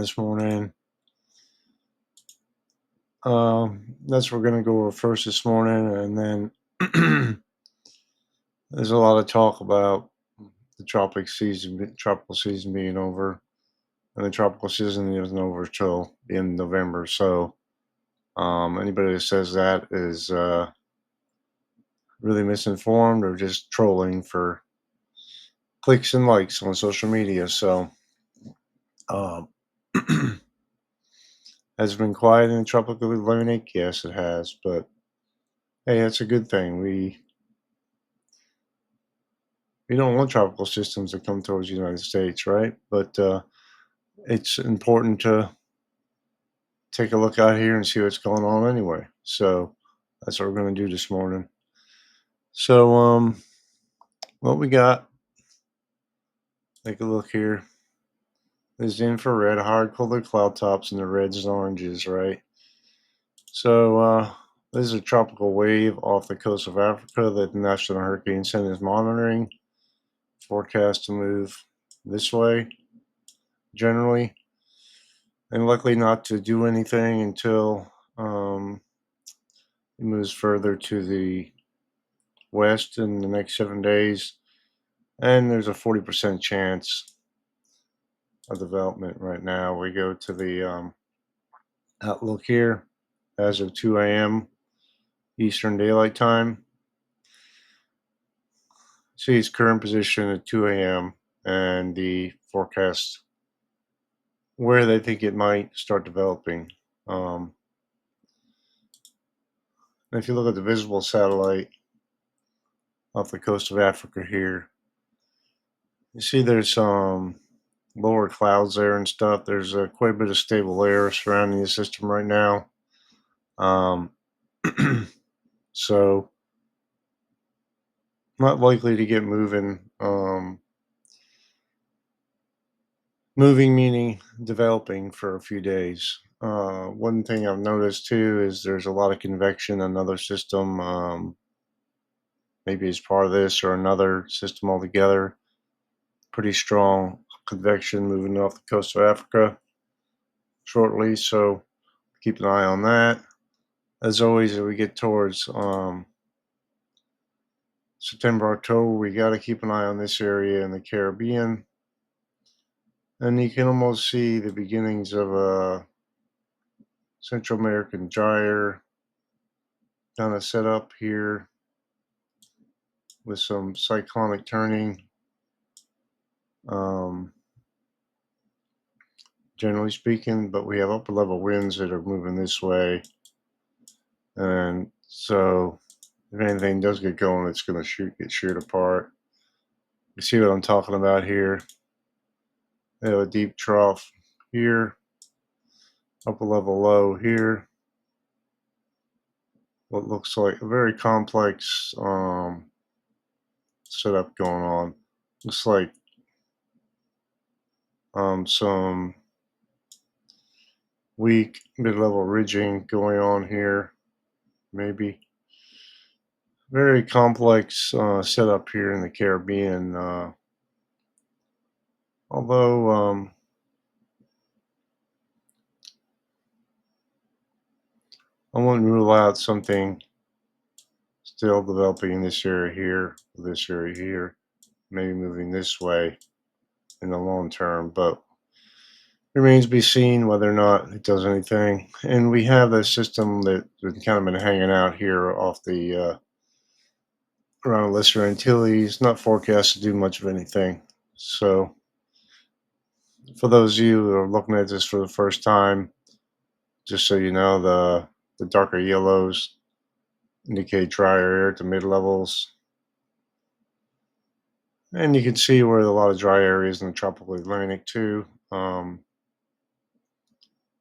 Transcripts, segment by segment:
this morning. That's what we're going to go over first this morning, and then there's a lot of talk about the tropical season being over, and the tropical season isn't over till the end of November. So anybody that says that is really misinformed or just trolling for clicks and likes on social media. So um, has it been quiet in the tropical Atlantic? Yes, it has, but hey, that's a good thing. We don't want tropical systems to come towards the United States, right? But it's important to take a look out here and see what's going on anyway. So that's what we're going to do this morning. So what we got? Take a look here. There's the infrared, hard colored cloud tops, and the reds and oranges, right? So this is a tropical wave off the coast of Africa that the National Hurricane Center is monitoring. Forecast to move this way generally, and likely not to do anything until it moves further to the west in the next 7 days. And there's a 40% chance of development right now. We go to the outlook here as of 2 a.m. Eastern Daylight Time. See its current position at 2 a.m. and the forecast where they think it might start developing. If you look at the visible satellite off the coast of Africa here, you see there's some lower clouds there and stuff. There's quite a bit of stable air surrounding the system right now. Um, so not likely to get moving. Moving meaning developing for a few days. One thing I've noticed too is there's a lot of convection in another system. Maybe it's part of this or another system altogether. Pretty strong convection moving off the coast of Africa shortly. So keep an eye on that. As always, as we get towards September, October, we got to keep an eye on this area in the Caribbean. And you can almost see the beginnings of a Central American gyre kind of set up here with some cyclonic turning. Generally speaking, but we have upper level winds that are moving this way. And so if anything does get going, it's going to get sheared apart. You see what I'm talking about here? They have a deep trough here, upper level low here. What looks like a very complex setup going on. Looks like some weak mid-level ridging going on here, maybe. Very complex setup here in the Caribbean. Although I wouldn't rule out something still developing in this area here, maybe moving this way in the long term, but remains to be seen whether or not it does anything. And we have a system that's kind of been hanging out here off the around Lesser Antilles, not forecast to do much of anything. So for those of you who are looking at this for the first time, just so you know, the darker yellows indicate drier air at the mid levels. And you can see where a lot of dry areas in the tropical Atlantic too, and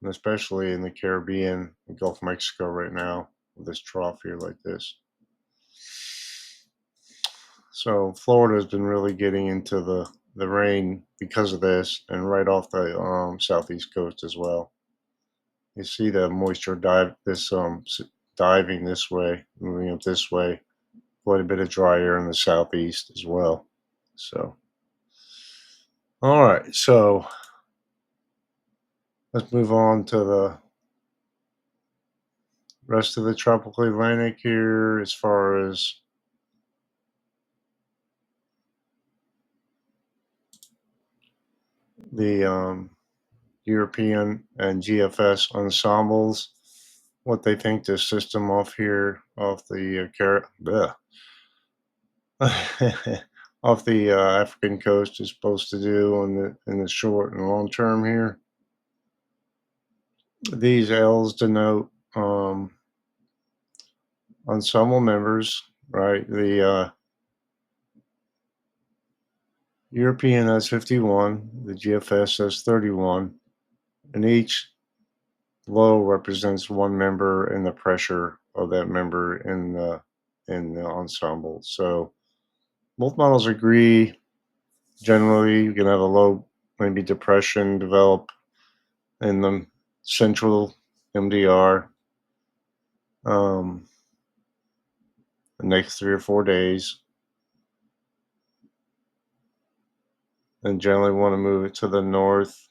especially in the Caribbean, the Gulf of Mexico right now, with this trough here like this. So Florida has been really getting into the rain because of this, and right off the southeast coast as well. You see the moisture diving this way, moving up this way. Quite a bit of dry air in the southeast as well. So, all right. So Let's move on to the rest of the tropical Atlantic here as far as the European and GFS ensembles, what they think this system off here, off the off the African coast is supposed to do in the short and long term here. These L's denote ensemble members, right? The European has 51, the GFS has 31, and each low represents one member and the pressure of that member in the ensemble. So both models agree. Generally, you can have a low, maybe depression develop in the central MDR the next 3 or 4 days, and generally want to move it to the northwest.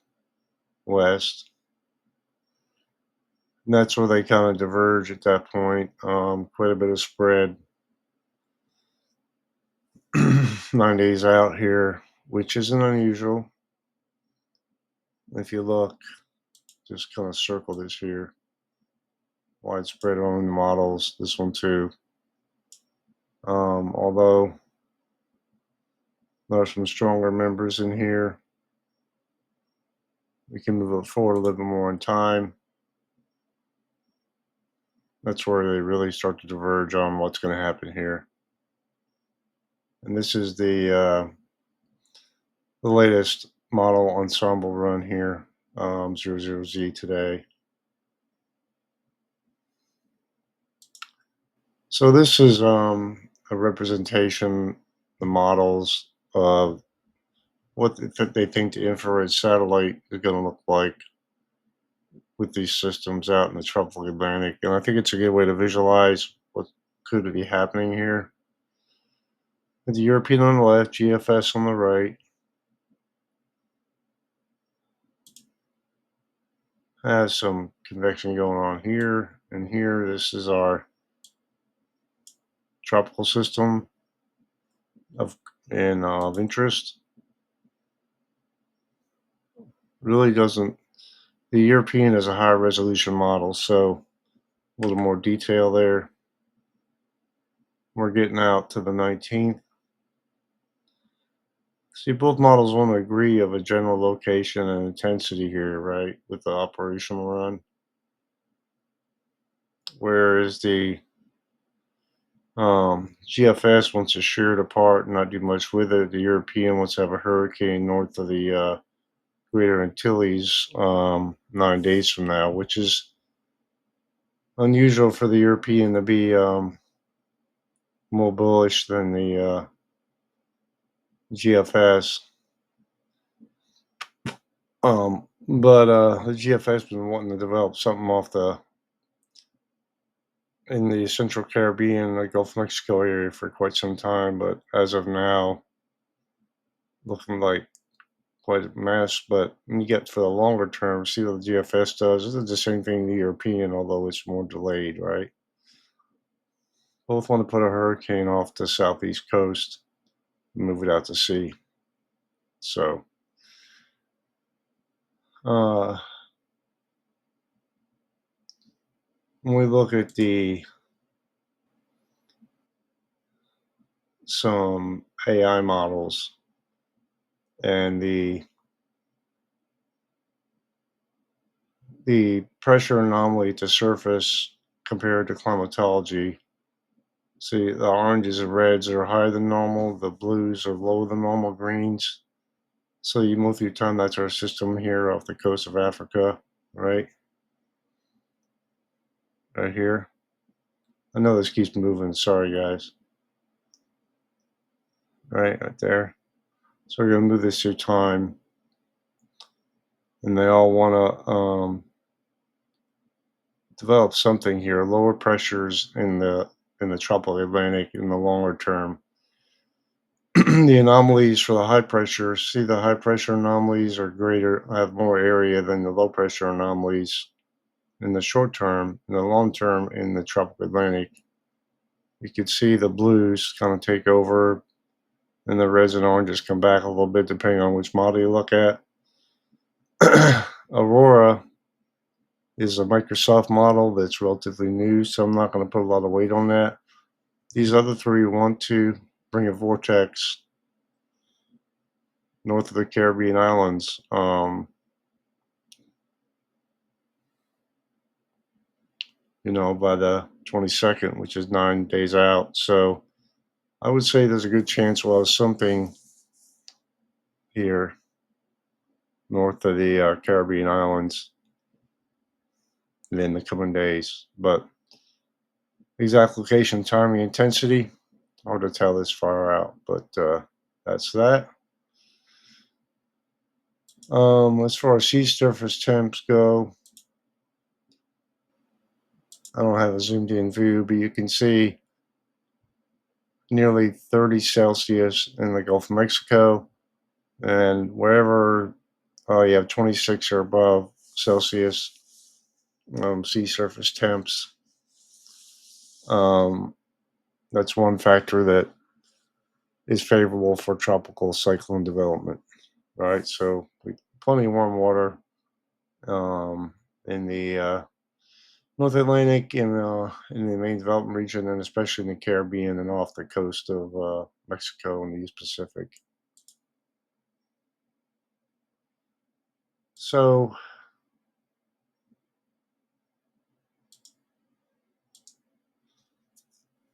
And that's where they kind of diverge at that point. Quite a bit of spread 9 days out here, which isn't unusual. If you look, just kind of circle this here. Widespread on the models, this one too. Although there are some stronger members in here, we can move it forward a little bit more in time. That's where they really start to diverge on what's going to happen here. And this is the latest model ensemble run here, 00Z today. So this is a representation, the models of what they think the infrared satellite is going to look like with these systems out in the tropical Atlantic. And I think it's a good way to visualize what could be happening here. With the European on the left, GFS on the right, has some convection going on here and here. This is our tropical system of of interest. Really doesn't. The European is a higher resolution model, so a little more detail there. We're getting out to the 19th. See, both models want to agree of a general location and intensity here, right, with the operational run. Whereas the GFS wants to shear it apart and not do much with it. The European wants to have a hurricane north of the Greater Antilles 9 days from now, which is unusual for the European to be more bullish than the GFS. But the GFS has been wanting to develop something off in the Central Caribbean, the Gulf of Mexico area for quite some time. But as of now, looking like quite a mess. But when you get for the longer term, see what the GFS does. This is the same thing the European, although it's more delayed, right? Both want to put a hurricane off the southeast coast and move it out to sea. So, uh, when we look at some AI models and the pressure anomaly to surface compared to climatology. See, the oranges and reds are higher than normal, the blues are lower than normal, greens. So you move through time, that's our system here off the coast of Africa, right? Right here. I know this keeps moving, sorry guys. Right there. So we're gonna move this through time. And they all wanna develop something here, lower pressures in the tropical Atlantic in the longer term. the anomalies for the high pressure. See, the high pressure anomalies are greater, have more area than the low pressure anomalies in the short term. In the long term, in the tropical Atlantic, you could see the blues kind of take over and the reds and oranges come back a little bit depending on which model you look at. Aurora is a Microsoft model that's relatively new, so I'm not going to put a lot of weight on that. These other three want to bring a vortex north of the Caribbean islands. By the 22nd, which is 9 days out. So I would say there's a good chance we'll have something here north of the Caribbean islands in the coming days. But exact location, timing, intensity, hard to tell this far out. But that's that. As far as sea surface temps go, I don't have a zoomed in view, but you can see nearly 30 Celsius in the Gulf of Mexico, and wherever you have 26 or above Celsius sea surface temps. That's one factor that is favorable for tropical cyclone development, right? So plenty of warm water in the North Atlantic and in the main development region, and especially in the Caribbean and off the coast of Mexico and the East Pacific. So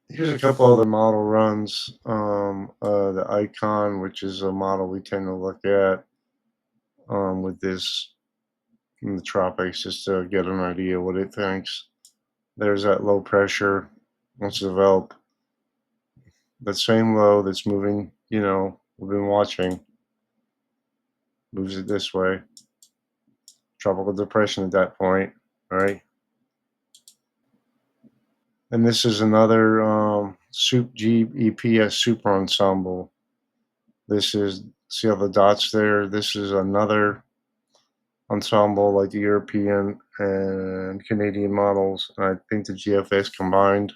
here's a couple other model runs. The Icon, which is a model we tend to look at with this in the tropics, just to get an idea what it thinks. There's that low pressure. Once developed, that same low that's moving, we've been watching, moves it this way. Tropical depression at that point, right? And this is another GEPS super ensemble. This is, see all the dots there? This is another ensemble like the European and Canadian models. I think the GFS combined,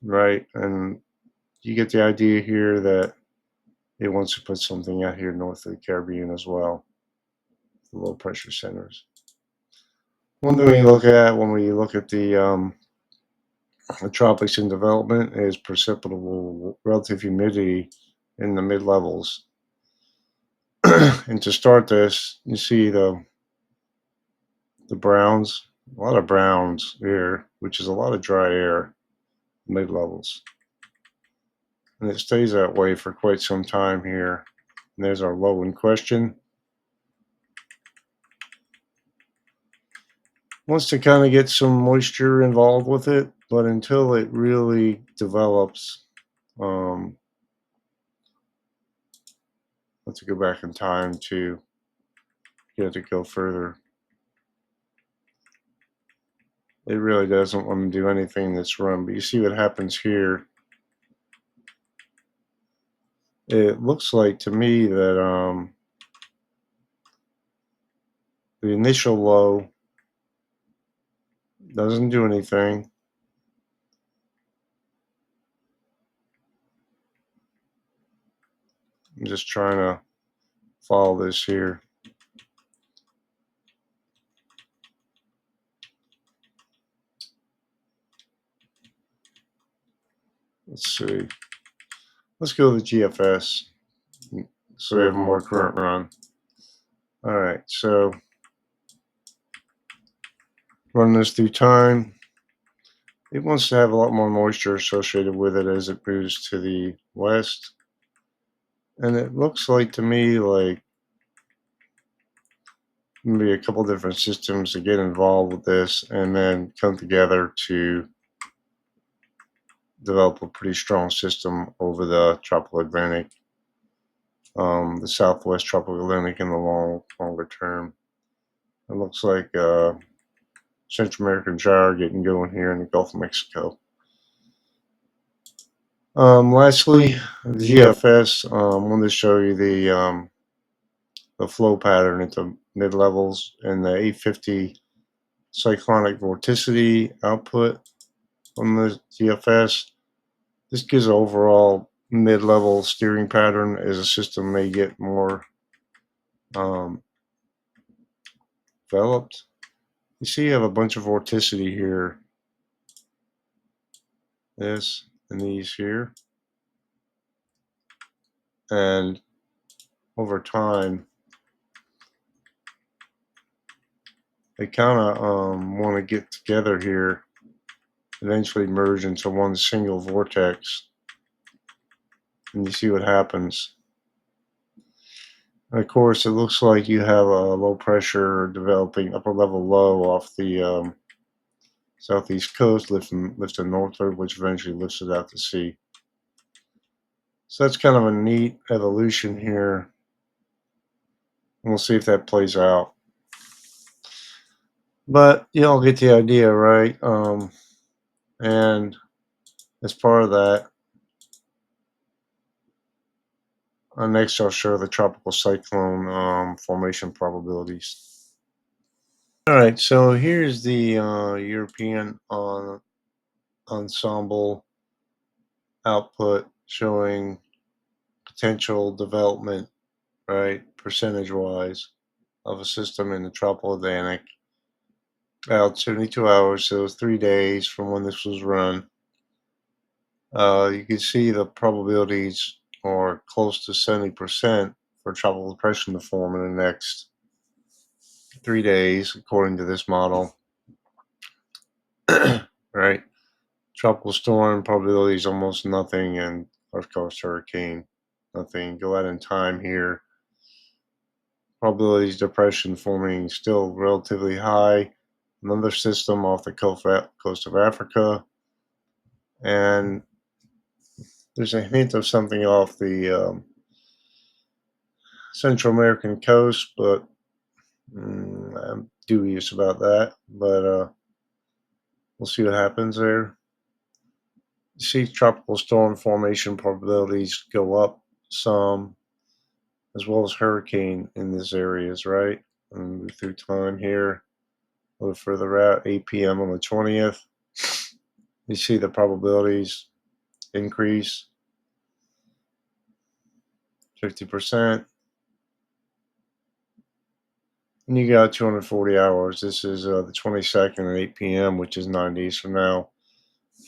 right? And you get the idea here that it wants to put something out here north of the Caribbean as well, the low pressure centers. One thing we look at when we look at the tropics in development is precipitable relative humidity in the mid levels. And to start this, you see the browns, a lot of browns here, which is a lot of dry air, mid levels. And it stays that way for quite some time here. And there's our low in question. Wants to kind of get some moisture involved with it, but until it really develops, let's go back in time to get it to go further. It really doesn't want to do anything that's run, but you see what happens here. It looks like to me that the initial low doesn't do anything. I'm just trying to follow this here. Let's see. Let's go to the GFS so we have a more current run. All right, so run this through time. It wants to have a lot more moisture associated with it as it moves to the west. And it looks like to me like maybe a couple different systems to get involved with this and then come together to develop a pretty strong system over the tropical Atlantic, the southwest tropical Atlantic in the longer term. It looks like Central American gyre getting going here in the Gulf of Mexico. Lastly, the GFS. Wanted to show you the flow pattern at the mid levels and the 850 cyclonic vorticity output on the GFS. This gives an overall mid level steering pattern as the system may get more um, developed. You see, you have a bunch of vorticity here, this and these here, and over time, they kind of want to get together here, eventually merge into one single vortex, and you see what happens. And of course, it looks like you have a low pressure developing upper level low off the southeast coast, lifting northward, which eventually lifts it out to sea. So that's kind of a neat evolution here. And we'll see if that plays out. But you all get the idea, right? And as part of that, next I'll show the tropical cyclone formation probabilities. All right, so here's the European ensemble output showing potential development, right, percentage wise, of a system in the tropical Atlantic out 72 hours, so it was 3 days from when this was run. You can see the probabilities are close to 70% for tropical depression to form in the next 3 days, according to this model. Right? Tropical storm probability is almost nothing, and of course, hurricane, nothing. Go out in time here. Probabilities depression forming still relatively high. Another system off the coast of Africa, and there's a hint of something off the Central American coast, but I'm dubious about that. But we'll see what happens there. You see tropical storm formation probabilities go up some, as well as hurricane in these areas, right? And move through time here, a little further out, 8 p.m. on the 20th. You see the probabilities increase 50%. And you got 240 hours. This is the 22nd at 8 p.m., which is 9 days from now.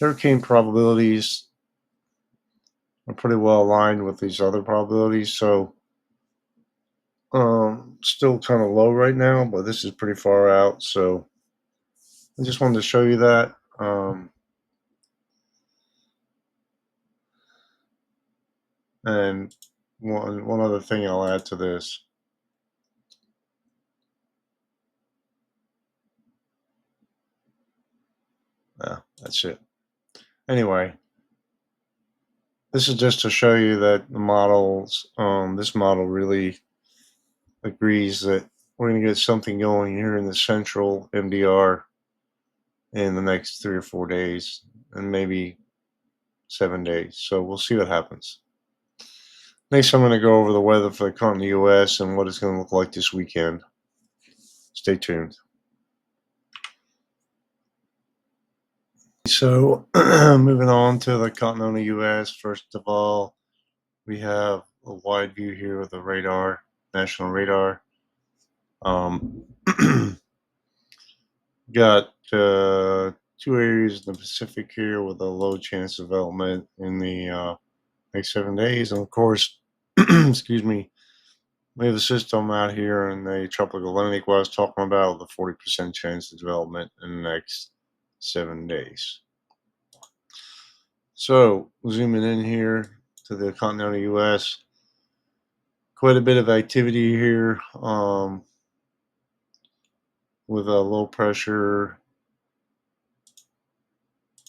Hurricane probabilities are pretty well aligned with these other probabilities, so still kind of low right now, but this is pretty far out. So I just wanted to show you that. And one other thing I'll add to this. That's it. Anyway, this is just to show you that the models, this model really agrees that we're going to get something going here in the central MDR in the next 3 or 4 days, and maybe 7 days. So we'll see what happens. Next, I'm going to go over the weather for the continental US and what it's going to look like this weekend. Stay tuned. So, moving on to the continental US, first of all, we have a wide view here with the radar, national radar. Got 2 areas in the Pacific here with a low chance of development in the next 7 days. And of course, excuse me, we have a system out here in the tropical Atlantic what I was talking about with a 40% chance of development in the next 7 days. So, zooming in here to the continental US, quite a bit of activity here with a low pressure.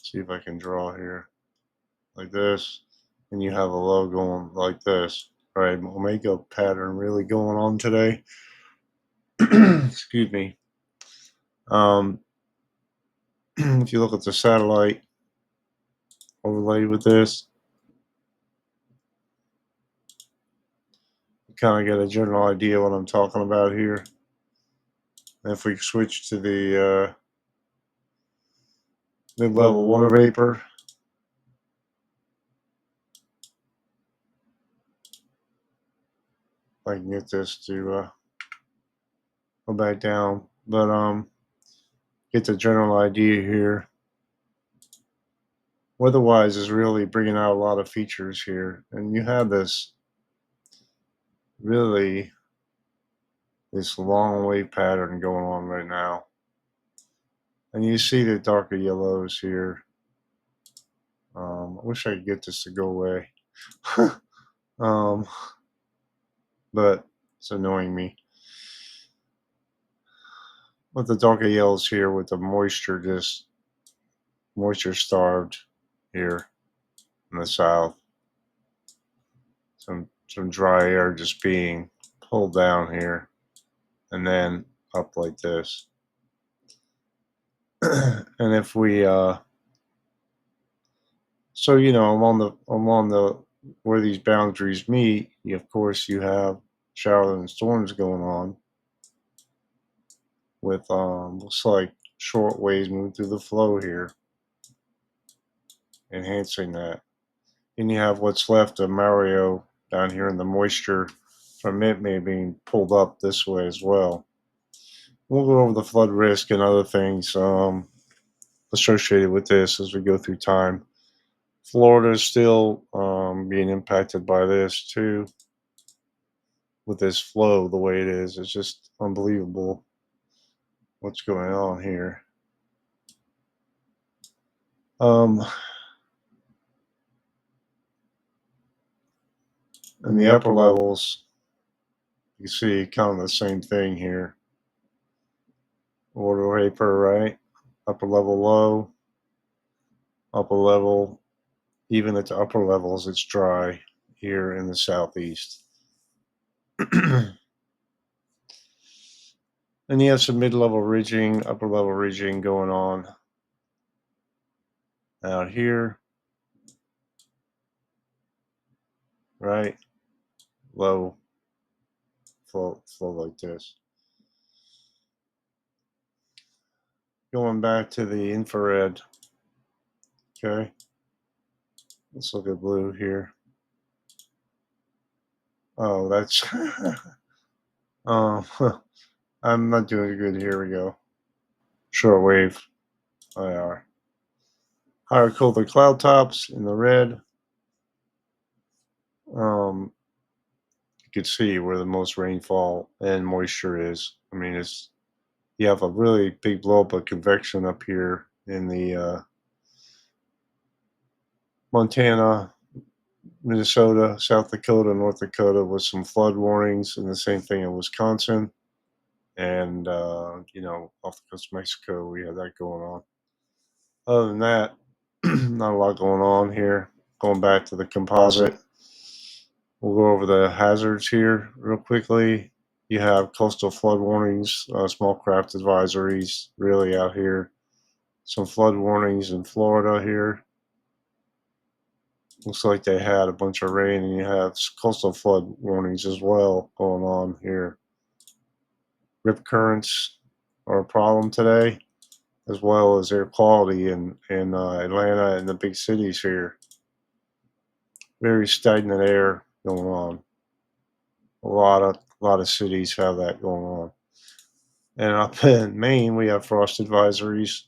See if I can draw here like this, and you have a low going like this. All right, omega pattern really going on today. Excuse me. If you look at the satellite overlaid with this, kind of get a general idea what I'm talking about here. And if we switch to the mid-level water vapor, I can get this to go back down, but get the general idea here. Weatherwise is really bringing out a lot of features here, and you have this really this long wave pattern going on right now, and you see the darker yellows here. I wish I could get this to go away, um, but it's annoying me. With the darker yellows here, with the moisture just moisture starved here in the south, some dry air just being pulled down here and then up like this. And if we so along the where these boundaries meet, of course you have showers and storms going on with looks like short waves moving through the flow here, enhancing that. And you have what's left of Mario down here in the moisture from it may being pulled up this way as well. We'll go over the flood risk and other things associated with this as we go through time. Florida is still being impacted by this too, with this flow the way it is. It's just unbelievable what's going on here. In the upper levels, you see kind of the same thing here. Water vapor, right? Upper level low, upper level, even at the upper levels, it's dry here in the southeast. And you have some mid-level ridging, upper level ridging going on out here, right? Low flow like this. Going back to the infrared, okay? Let's look at blue here. Oh, that's I'm not doing good. Here we go. Shortwave IR. Higher colder cloud tops in the red. You can see where the most rainfall and moisture is. I mean, you have a really big blowup of convection up here in the Montana, Minnesota, South Dakota, North Dakota, with some flood warnings, and the same thing in Wisconsin. And off the coast of Mexico, we have that going on. Other than that, not a lot going on here. Going back to the composite, we'll go over the hazards here real quickly. You have coastal flood warnings, small craft advisories, really out here. Some flood warnings in Florida here. Looks like they had a bunch of rain, and you have coastal flood warnings as well going on here. Rip currents are a problem today, as well as air quality in Atlanta and the big cities here. Very stagnant air going on. A lot of cities have that going on. And up in Maine, we have frost advisories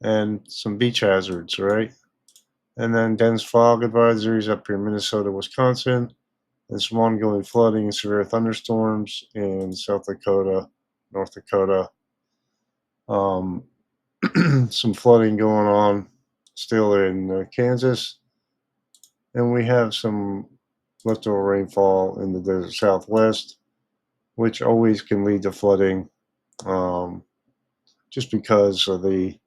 and some beach hazards, right? And then dense fog advisories up here in Minnesota, Wisconsin, and some ongoing flooding and severe thunderstorms in South Dakota, North Dakota. Some flooding going on still in Kansas. And we have some leftover rainfall in the desert southwest, which always can lead to flooding just because of the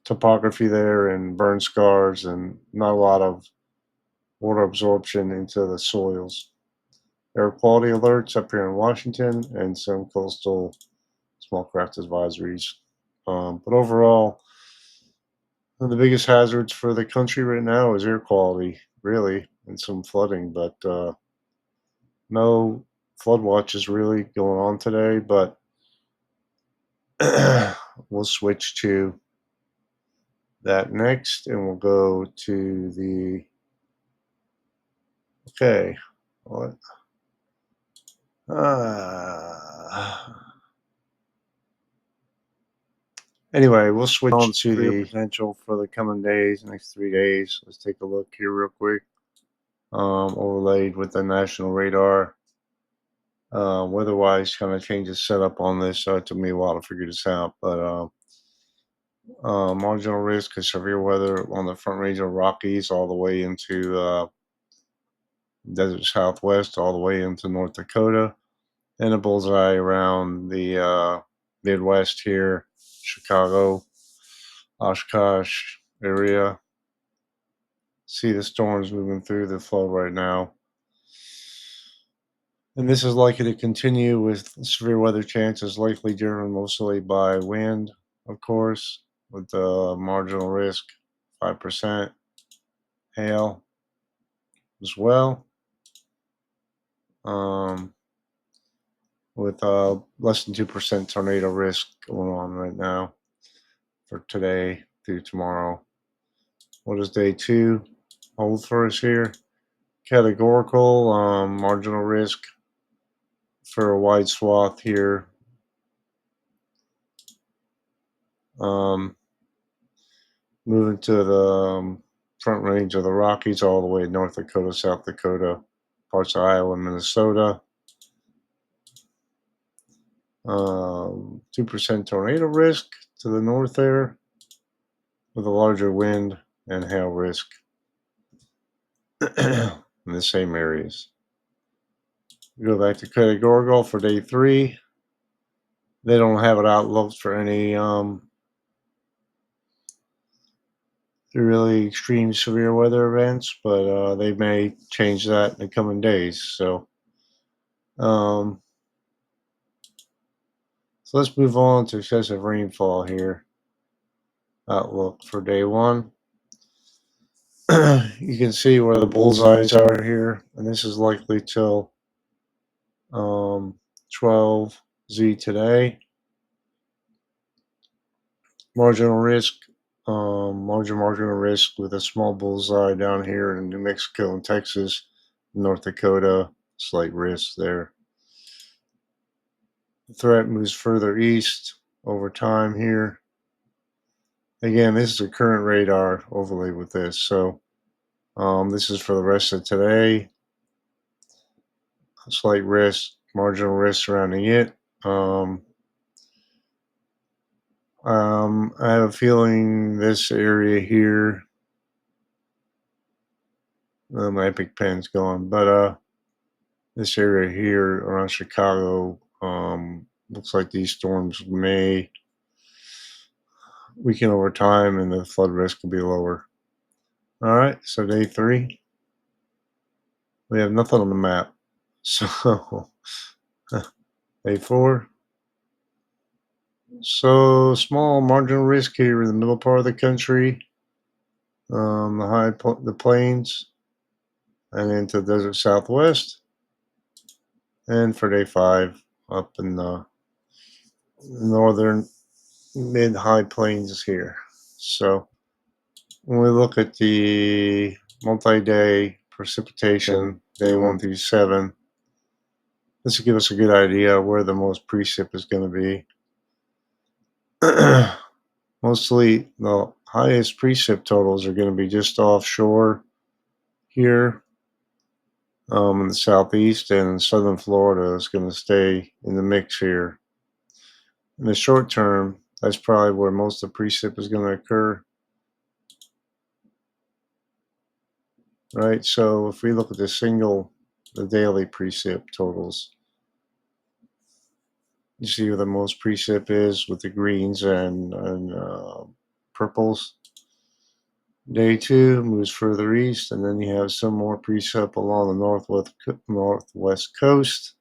topography there and burn scars and not a lot of water absorption into the soils. Air quality alerts up here in Washington and some coastal small craft advisories. But overall, one of the biggest hazards for the country right now is air quality, really. and some flooding, but no flood watches really going on today. But we'll switch to that next, and we'll go to the okay. What? Anyway, we'll switch on to the potential for the coming days, next 3 days. Let's take a look here real quick. Overlaid with the national radar. Weather-wise, kind of changes setup on this, so it took me a while to figure this out. But marginal risk of severe weather on the front range of Rockies, all the way into desert Southwest, all the way into North Dakota, and a bullseye around the Midwest here, Chicago, Oshkosh area. See the storms moving through the flow right now. And this is likely to continue with severe weather chances likely driven mostly by wind, of course, with the marginal risk 5%, hail as well, with less than 2% tornado risk going on right now for today through tomorrow. What does day 2 hold for us here? Categorical marginal risk for a wide swath here. Moving to the front range of the Rockies all the way to North Dakota, South Dakota, parts of Iowa and Minnesota. 2% tornado risk to the north there, with a larger wind and hail risk in the same areas. We go back to categorical for day 3. They don't have it outlooked for any really extreme severe weather events, but they may change that in the coming days. So let's move on to excessive rainfall here. Outlook for day 1. You can see where the bullseyes are here, and this is likely till 12Z today. Marginal risk, marginal risk with a small bullseye down here in New Mexico and Texas, North Dakota, slight risk there. The threat moves further east over time here. Again, this is a current radar overlay with this, so this is for the rest of today. Slight risk, marginal risk surrounding it. I have a feeling this area here, my epic pen's gone, but this area here around Chicago, looks like these storms may weaken over time and the flood risk will be lower. All right, so day 3, we have nothing on the map. So day 4, so small marginal risk here in the middle part of the country, the plains, and into the desert Southwest. And for day 5, up in the northern mid-high plains here. So when we look at the multi-day precipitation, day 1 through 7, this will give us a good idea where the most precip is going to be. Mostly the highest precip totals are going to be just offshore here in the southeast, and southern Florida is going to stay in the mix here. In the short term, that's probably where most of the precip is going to occur. Right, so if we look at the daily precip totals, you see where the most precip is with the greens and purples. Day 2 moves further east, and then you have some more precip along the northwest coast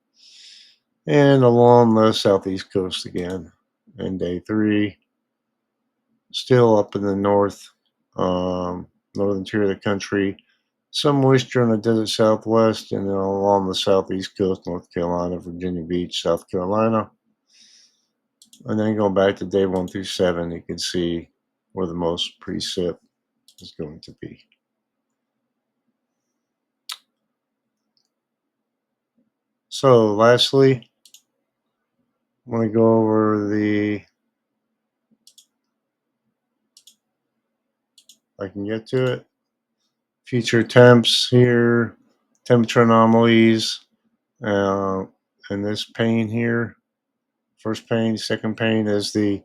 and along the southeast coast again. And day 3, still up in the northern tier of the country, Some moisture in the desert southwest and then along the southeast coast, North Carolina, Virginia Beach, South Carolina. And then going back to day 1 through 7, you can see where the most precip is going to be. So lastly, I want to go over if I can get to it, future temps here, temperature anomalies, uh, and this pane here. First pane, second pane is the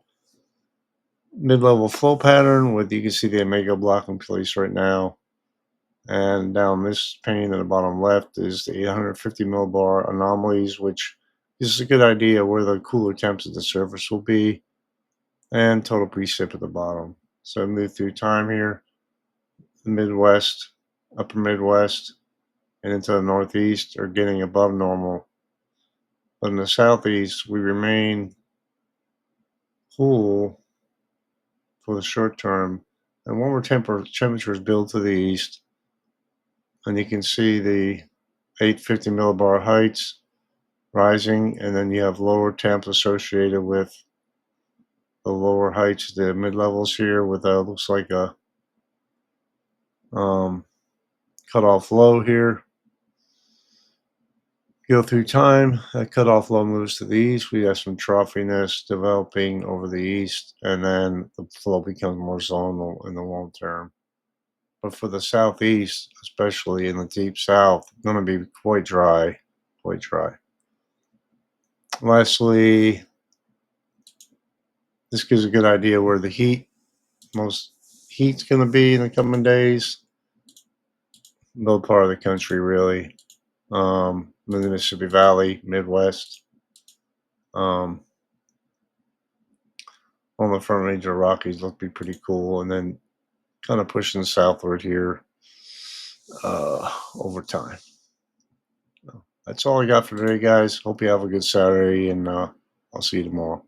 mid-level flow pattern with, you can see the omega block in place right now. And down this pane in the bottom left is the 850 millibar anomalies, which gives us a good idea where the cooler temps at the surface will be, and total precip at the bottom. So move through time here, the Midwest, upper Midwest, and into the Northeast are getting above normal. But in the Southeast, we remain cool for the short term, and warmer temperatures build to the east, and you can see the 850 millibar heights rising, and then you have lower temps associated with the lower heights, the mid levels here, with looks like a cutoff low here. Go through time, that cutoff low moves to the east. We have some troughiness developing over the east, and then the flow becomes more zonal in the long term. But for the southeast, especially in the deep south, it's going to be quite dry, quite dry. Lastly, this gives a good idea where the most heat's going to be in the coming days. Middle part of the country, really. The Mississippi Valley, Midwest. On the front range of the Rockies look to be pretty cool, and then kind of pushing southward here over time. That's all I got for today, guys. Hope you have a good Saturday, and I'll see you tomorrow.